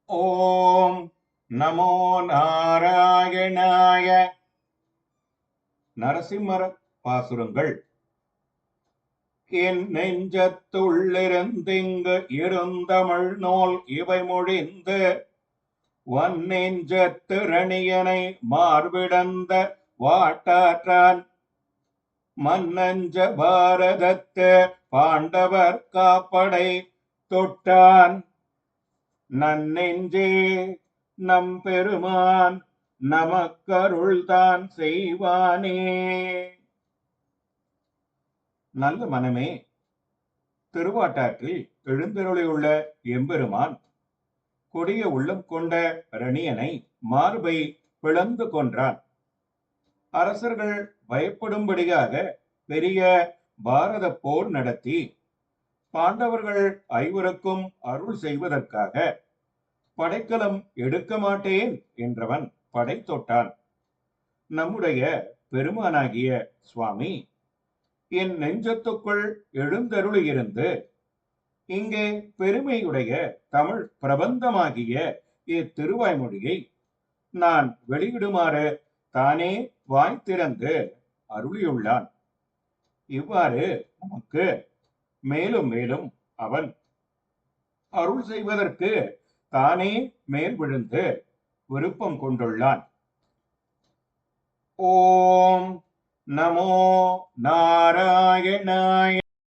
ஓம் நமோ நாராயணாய. நரசிம்மர பாசுரங்கள். என் நெஞ்சத்துள்ளிருந்திங்கு இருந்தமிழ் நூல் இவை மொழிந்து வன்னெஞ்சத்து ரணியனை மார்பிடந்த வாட்டாற்றான் மன்னஞ்ச பாரதத்து பாண்டவர் காப்படை தொட்டான் நன்னெஞ்சே நம் பெருமான் நமக்கருள்தான் செய்வானே. நல்ல மனமே, திருவாட்டாற்றில் எழுந்தருளியுள்ள எம்பெருமான் கொடிய உள்ளம் கொண்ட ரணியனை மார்பை பிளந்து கொன்றான். அரசர்கள் பயப்படும்படியாக பெரிய பாரத போர் நடத்தி பாண்டவர்கள் ஐவருக்கும் அருள் செய்வதற்காக படைக்கலம் எடுக்க மாட்டேன் என்றவன் படை தொட்டான். நம்முடைய பெருமானாகிய சுவாமி என் நெஞ்சத்துக்குள் எழுந்தருளியிருந்து இங்கே பெருமையுடைய தமிழ் பிரபந்தமாகிய இத்திருவாய்மொழியை நான் வெளியிடுமாறு தானே வாய் திறந்து அருளியுள்ளான். இவ்வாறு நமக்கு மேலும் மேலும் அவன் அருள் செய்வதற்கு தானே மேல் விழுந்து விருப்பம் கொண்டுள்ளான். ஓம் நமோ நாராயணாய.